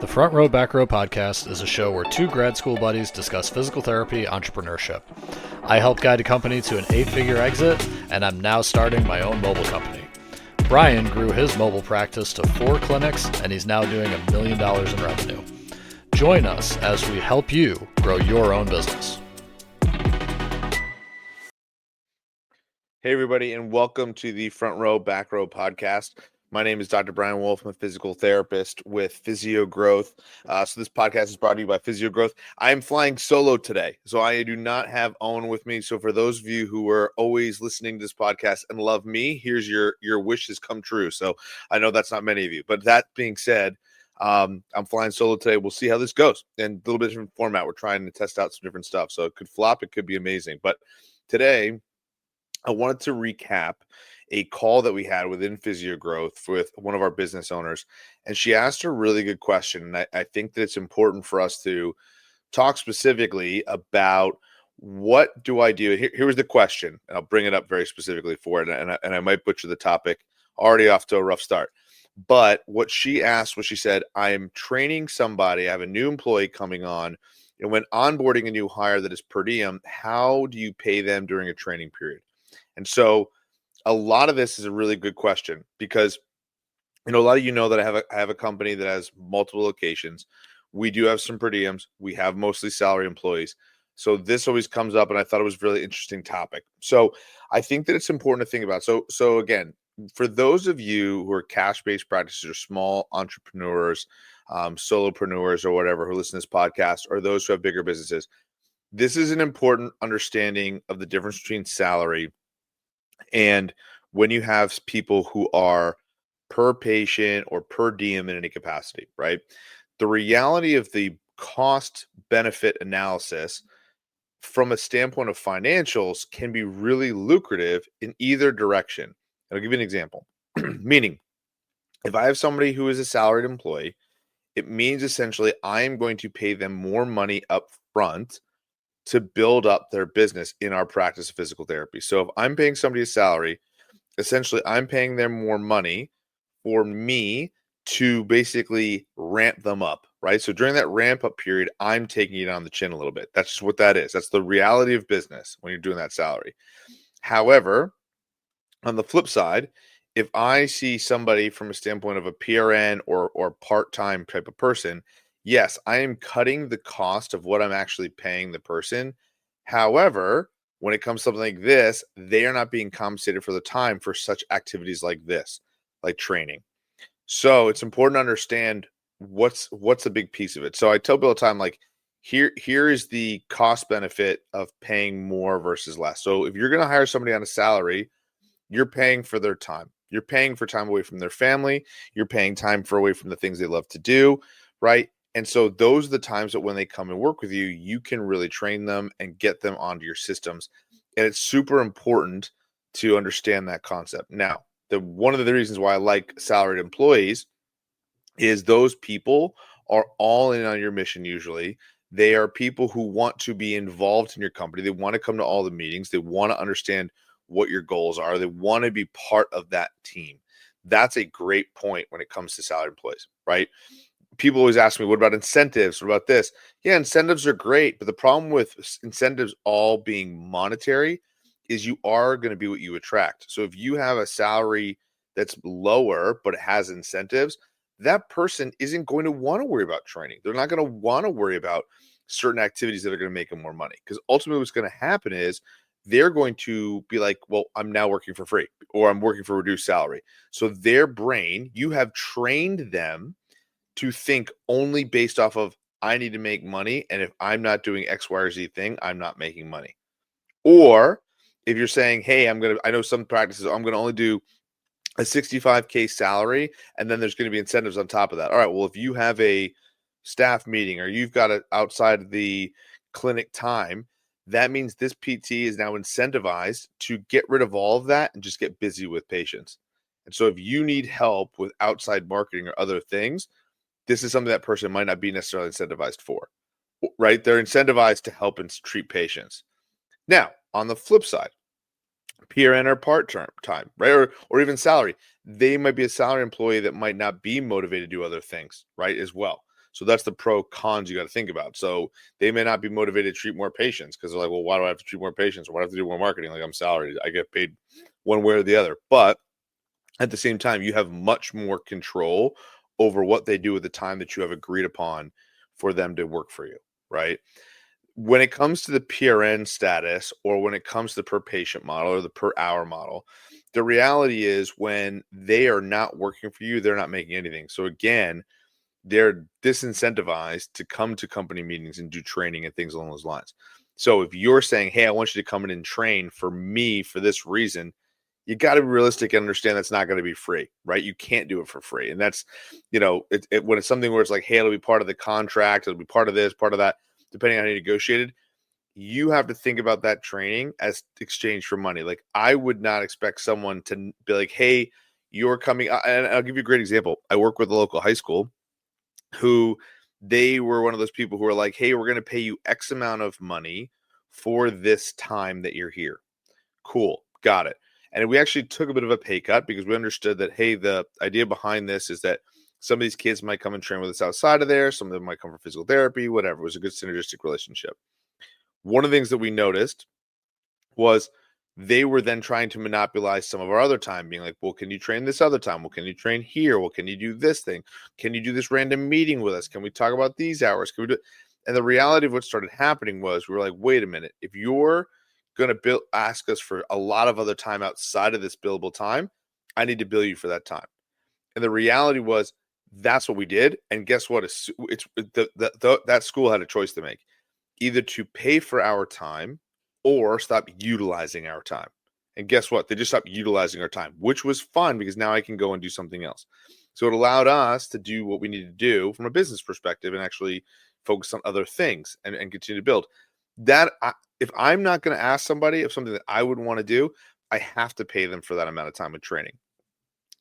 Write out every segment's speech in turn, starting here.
The Front Row Back Row podcast is a show where two grad school buddies discuss physical therapy entrepreneurship. I helped guide a company to an 8-figure exit, and I'm now starting my own mobile company. Brian grew his mobile practice to 4 clinics, and he's now doing $1 million in revenue. Join us as we help you grow your own business. Hey, everybody, and welcome to the Front Row Back Row podcast. My name is Dr. Brian Wolf. I'm a physical therapist with Physio Growth. So this podcast is brought to you by Physio Growth. I am flying solo today, so I do not have Owen with me. So for those of you who are always listening to this podcast and love me, here's your wishes come true. So I know that's not many of you, but that being said, I'm flying solo today. We'll see how this goes. And a little bit different format. We're trying to test out some different stuff. So it could flop. It could be amazing. But today, I wanted to recap a call that we had within Physio Growth with one of our business owners. And she asked a really good question. And I think that it's important for us to talk specifically about what do I do? Here was the question, and I'll bring it up very specifically for it. And I might butcher the topic, already off to a rough start. But what she asked was, she said, I am training somebody. I have a new employee coming on. And when onboarding a new hire that is per diem, how do you pay them during a training period? And so a lot of this is a really good question because, a lot of you know that I have a company that has multiple locations. We do have some per diems. We have mostly salary employees. So this always comes up, and I thought it was a really interesting topic. So I think that it's important to think about. So again, for those of you who are cash-based practitioners or small entrepreneurs, solopreneurs or whatever who listen to this podcast, or those who have bigger businesses, this is an important understanding of the difference between salary and when you have people who are per patient or per diem in any capacity, right? The reality of the cost benefit analysis from a standpoint of financials can be really lucrative in either direction. And I'll give you an example. Meaning, if I have somebody who is a salaried employee, it means essentially I am going to pay them more money up front to build up their business in our practice of physical therapy. So if I'm paying somebody a salary, essentially I'm paying them more money for me to basically ramp them up, right? So during that ramp up period, I'm taking it on the chin a little bit. That's just what that is. That's the reality of business when you're doing that salary. However, on the flip side, if I see somebody from a standpoint of a PRN or part-time type of person, yes, I am cutting the cost of what I'm actually paying the person. However, when it comes to something like this, they are not being compensated for the time for such activities like this, like training. So it's important to understand what's a big piece of it. So I tell people all the time, like, here is the cost benefit of paying more versus less. So if you're going to hire somebody on a salary, you're paying for their time. You're paying for time away from their family. You're paying time for away from the things they love to do, right? And so those are the times that when they come and work with you, you can really train them and get them onto your systems. And it's super important to understand that concept. Now, one of the reasons why I like salaried employees is those people are all in on your mission usually. They are people who want to be involved in your company. They want to come to all the meetings. They want to understand what your goals are. They want to be part of that team. That's a great point when it comes to salaried employees, right? People always ask me, what about incentives? What about this? Yeah, incentives are great. But the problem with incentives all being monetary is you are going to be what you attract. So if you have a salary that's lower, but it has incentives, that person isn't going to want to worry about training. They're not going to want to worry about certain activities that are going to make them more money. Because ultimately what's going to happen is they're going to be like, well, I'm now working for free, or I'm working for reduced salary. So their brain, you have trained them to think only based off of, I need to make money, and if I'm not doing X, Y, or Z thing, I'm not making money. Or if you're saying, hey, I know some practices, I'm going to only do a 65K salary, and then there's going to be incentives on top of that. All right, well, if you have a staff meeting or you've got it outside the clinic time, that means this PT is now incentivized to get rid of all of that and just get busy with patients. And so if you need help with outside marketing or other things, this is something that person might not be necessarily incentivized for, right? They're incentivized to help and treat patients. Now, on the flip side, PRN or part-time, right? Or even salary. They might be a salary employee that might not be motivated to do other things, right? As well. So that's the pro cons you got to think about. So they may not be motivated to treat more patients because they're like, well, why do I have to treat more patients? Or why do I have to do more marketing? Like, I'm salaried. I get paid one way or the other. But at the same time, you have much more control over what they do at the time that you have agreed upon for them to work for you, right? When it comes to the PRN status, or when it comes to the per patient model or the per hour model, the reality is when they are not working for you, they're not making anything. So again, they're disincentivized to come to company meetings and do training and things along those lines. So if you're saying, hey, I want you to come in and train for me for this reason, you got to be realistic and understand that's not going to be free, right? You can't do it for free. And that's, when it's something where it's like, hey, it'll be part of the contract, it'll be part of this, part of that, depending on how you negotiated, you have to think about that training as exchange for money. Like, I would not expect someone to be like, hey, you're coming. And I'll give you a great example. I work with a local high school who they were one of those people who were like, hey, we're going to pay you X amount of money for this time that you're here. Cool. Got it. And we actually took a bit of a pay cut because we understood that, hey, the idea behind this is that some of these kids might come and train with us outside of there. Some of them might come for physical therapy, whatever. It was a good synergistic relationship. One of the things that we noticed was they were then trying to monopolize some of our other time, being like, well, can you train this other time? Well, can you train here? Well, can you do this thing? Can you do this random meeting with us? Can we talk about these hours? Can we do it? And the reality of what started happening was we were like, wait a minute, if you're going to ask us for a lot of other time outside of this billable time, I need to bill you for that time. And the reality was that's what we did. And guess what? That school had a choice to make, either to pay for our time or stop utilizing our time. And guess what? They just stopped utilizing our time, which was fun because now I can go and do something else. So it allowed us to do what we need to do from a business perspective and actually focus on other things and continue to build. If I'm not going to ask somebody of something that I would want to do, I have to pay them for that amount of time of training.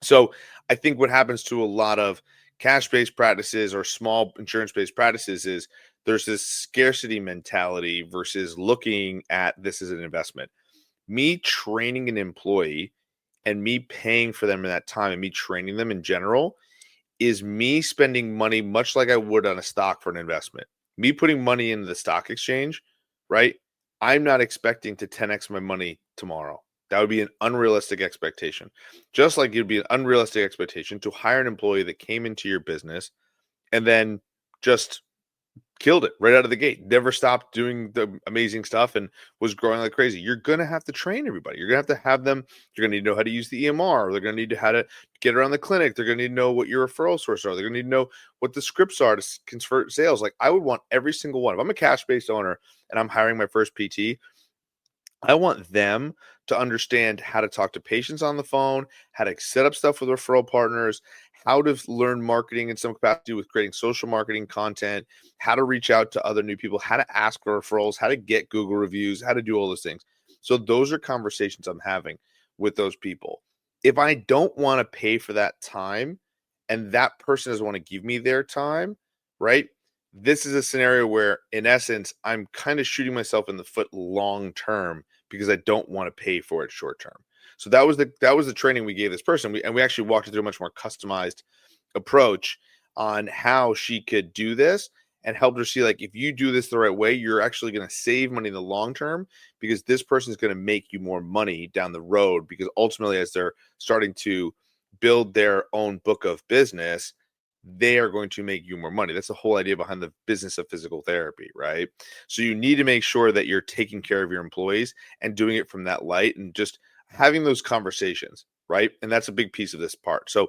So I think what happens to a lot of cash-based practices or small insurance-based practices is there's this scarcity mentality versus looking at this as an investment. Me training an employee and me paying for them in that time and me training them in general is me spending money much like I would on a stock for an investment. Me putting money into the stock exchange, right? I'm not expecting to 10x my money tomorrow. That would be an unrealistic expectation. Just like it'd be an unrealistic expectation to hire an employee that came into your business and then just killed it right out of the gate, never stopped doing the amazing stuff and was growing like crazy. You're going to have to train everybody. You're going to have them. You're going to need to know how to use the EMR. They're going to need to how to get around the clinic. They're going to need to know what your referral sources are. They're going to need to know what the scripts are to convert sales. Like, I would want every single one. If I'm a cash-based owner and I'm hiring my first PT, I want them to understand how to talk to patients on the phone, how to set up stuff with referral partners, how to learn marketing in some capacity with creating social marketing content, how to reach out to other new people, how to ask for referrals, how to get Google reviews, how to do all those things. So those are conversations I'm having with those people. If I don't want to pay for that time and that person doesn't want to give me their time, right? This is a scenario where, in essence, I'm kind of shooting myself in the foot long term because I don't want to pay for it short term. So that was the training we gave this person. We actually walked her through a much more customized approach on how she could do this and helped her see, like, if you do this the right way, you're actually going to save money in the long term because this person is going to make you more money down the road, because ultimately, as they're starting to build their own book of business, they are going to make you more money. That's the whole idea behind the business of physical therapy, right? So you need to make sure that you're taking care of your employees and doing it from that light and just having those conversations, right? And that's a big piece of this part. So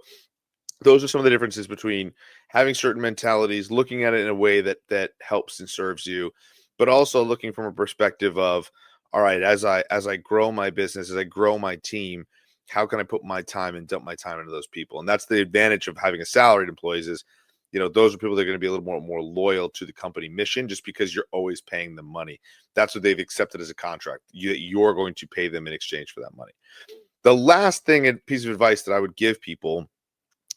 those are some of the differences between having certain mentalities, looking at it in a way that helps and serves you, but also looking from a perspective of, all right, as I grow my business, as I grow my team, how can I put my time and dump my time into those people? And that's the advantage of having a salaried employees is, those are people that are going to be a little more loyal to the company mission just because you're always paying them money. That's what they've accepted as a contract. You're going to pay them in exchange for that money. The last thing and piece of advice that I would give people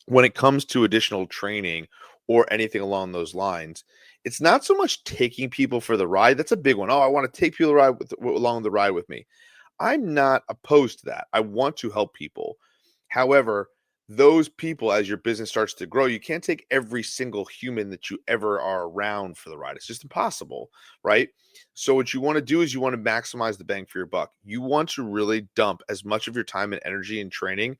when it comes to additional training or anything along those lines, it's not so much taking people for the ride. That's a big one. Oh, I want to take people along the ride with me. I'm not opposed to that. I want to help people. However, those people, as your business starts to grow, you can't take every single human that you ever are around for the ride. It's just impossible, right? So what you want to do is you want to maximize the bang for your buck. You want to really dump as much of your time and energy and training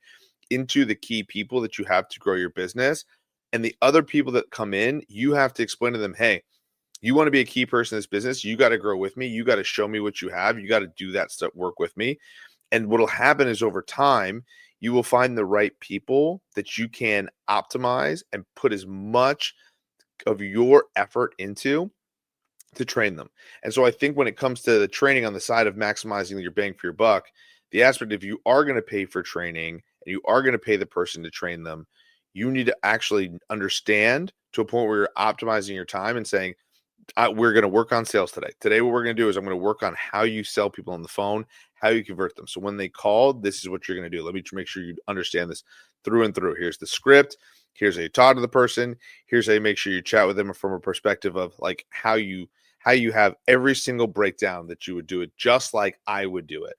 into the key people that you have to grow your business. And the other people that come in, you have to explain to them, hey, you want to be a key person in this business, you got to grow with me. You got to show me what you have. You got to do that stuff, work with me. And what'll happen is over time, you will find the right people that you can optimize and put as much of your effort into to train them. And so I think when it comes to the training on the side of maximizing your bang for your buck, the aspect of you are going to pay for training and you are going to pay the person to train them, you need to actually understand to a point where you're optimizing your time and saying, we're going to work on sales today. Today, what we're going to do is I'm going to work on how you sell people on the phone, how you convert them. So when they call, this is what you're going to do. Let me make sure you understand this through and through. Here's the script. Here's how you talk to the person. Here's how you make sure you chat with them from a perspective of like how you have every single breakdown that you would do it just like I would do it.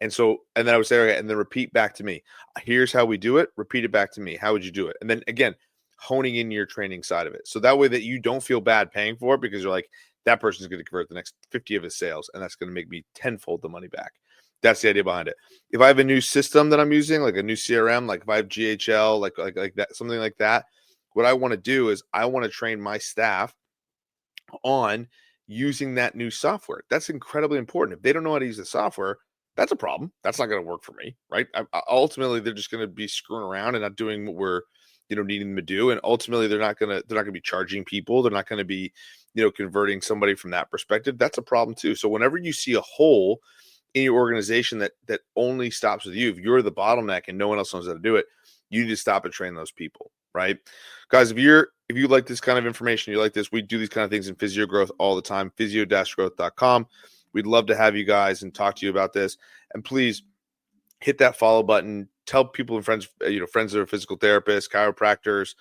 And so, and then I would say, okay, and then repeat back to me. Here's how we do it. Repeat it back to me. How would you do it? And then again, honing in your training side of it. So that way that you don't feel bad paying for it because you're like, that person's going to convert the next 50 of his sales. And that's going to make me tenfold the money back. That's the idea behind it. If I have a new system that I'm using, like a new CRM, like if I have GHL, like that, something like that, what I want to do is I want to train my staff on using that new software. That's incredibly important. If they don't know how to use the software, that's a problem. That's not going to work for me, right? Ultimately, they're just going to be screwing around and not doing what we're, needing them to do. And ultimately, they're not going to be charging people. They're not going to be, converting somebody from that perspective. That's a problem too. So whenever you see a hole in your organization that only stops with you, if you're the bottleneck and no one else knows how to do it, you need to stop and train those people, right? Guys, if you like this kind of information, you like this, we do these kind of things in Physio Growth all the time, physio-growth.com. We'd love to have you guys and talk to you about this. And please hit that follow button. Tell people and friends, friends that are physical therapists, chiropractors,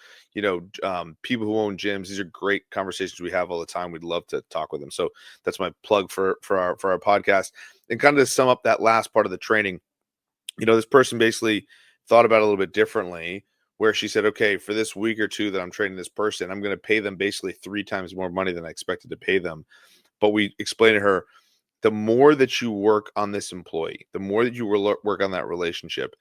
people who own gyms. These are great conversations we have all the time. We'd love to talk with them. So that's my plug for our podcast. And kind of to sum up that last part of the training, this person basically thought about it a little bit differently, where she said, okay, for this week or two that I'm training this person, I'm going to pay them basically 3 times more money than I expected to pay them. But we explained to her, the more that you work on this employee, the more that you work on that relationship,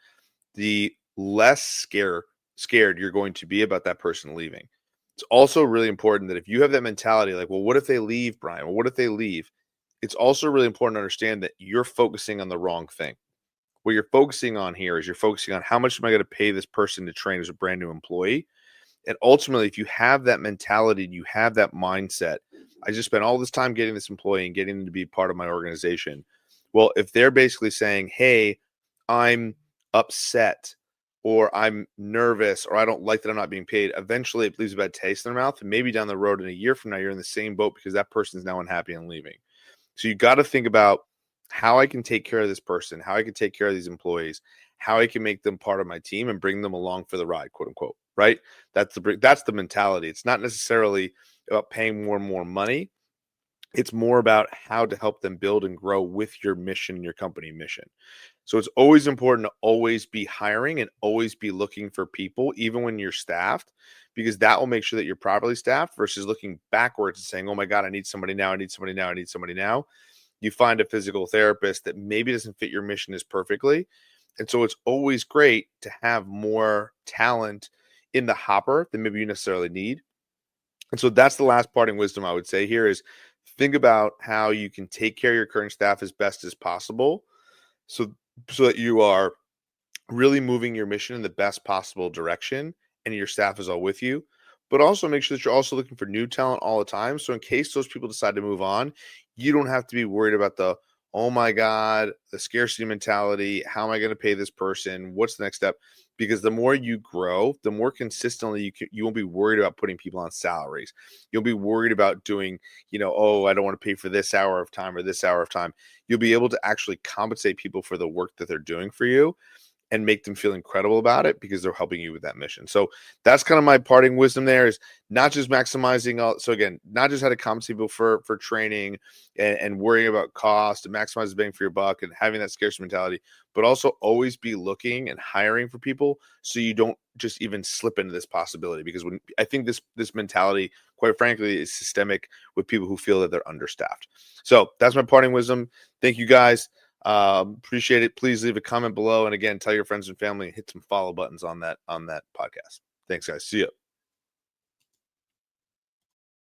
the less scared you're going to be about that person leaving. It's also really important that if you have that mentality, like, well, what if they leave, Brian? Well, what if they leave? It's also really important to understand that you're focusing on the wrong thing. What you're focusing on here is you're focusing on how much am I going to pay this person to train as a brand new employee? And ultimately, if you have that mentality and you have that mindset, I just spent all this time getting this employee and getting them to be part of my organization. Well, if they're basically saying, hey, I'm upset or I'm nervous or I don't like that I'm not being paid, eventually it leaves a bad taste in their mouth. And maybe down the road in a year from now, you're in the same boat because that person's now unhappy and leaving. So you got to think about how I can take care of this person, how I can take care of these employees, how I can make them part of my team and bring them along for the ride, quote unquote, right? That's the mentality. It's not necessarily about paying more and more money. It's more about how to help them build and grow with your mission, your company mission. So it's always important to always be hiring and always be looking for people, even when you're staffed, because that will make sure that you're properly staffed versus looking backwards and saying, oh my God, I need somebody now. I need somebody now. I need somebody now. You find a physical therapist that maybe doesn't fit your mission as perfectly. And so it's always great to have more talent in the hopper than maybe you necessarily need. And so that's the last parting wisdom I would say here is think about how you can take care of your current staff as best as possible so that you are really moving your mission in the best possible direction and your staff is all with you. But also make sure that you're also looking for new talent all the time. So in case those people decide to move on, you don't have to be worried about the, oh my God, the scarcity mentality. How am I going to pay this person? What's the next step? Because the more you grow, the more consistently you won't be worried about putting people on salaries. You'll be worried about doing, oh, I don't want to pay for this hour of time or this hour of time. You'll be able to actually compensate people for the work that they're doing for you. and make them feel incredible about it because they're helping you with that mission. So that's kind of my parting wisdom there, is not just maximizing so again, not just how to compensate people for training and worrying about cost and maximize the bang for your buck and having that scarcity mentality, but also always be looking and hiring for people so you don't just even slip into this possibility. Because when I think this mentality, quite frankly, is systemic with people who feel that they're understaffed. So that's my parting wisdom. Thank you guys. Appreciate it. Please leave a comment below, and again, tell your friends and family and hit some follow buttons on that podcast. Thanks, guys. See ya.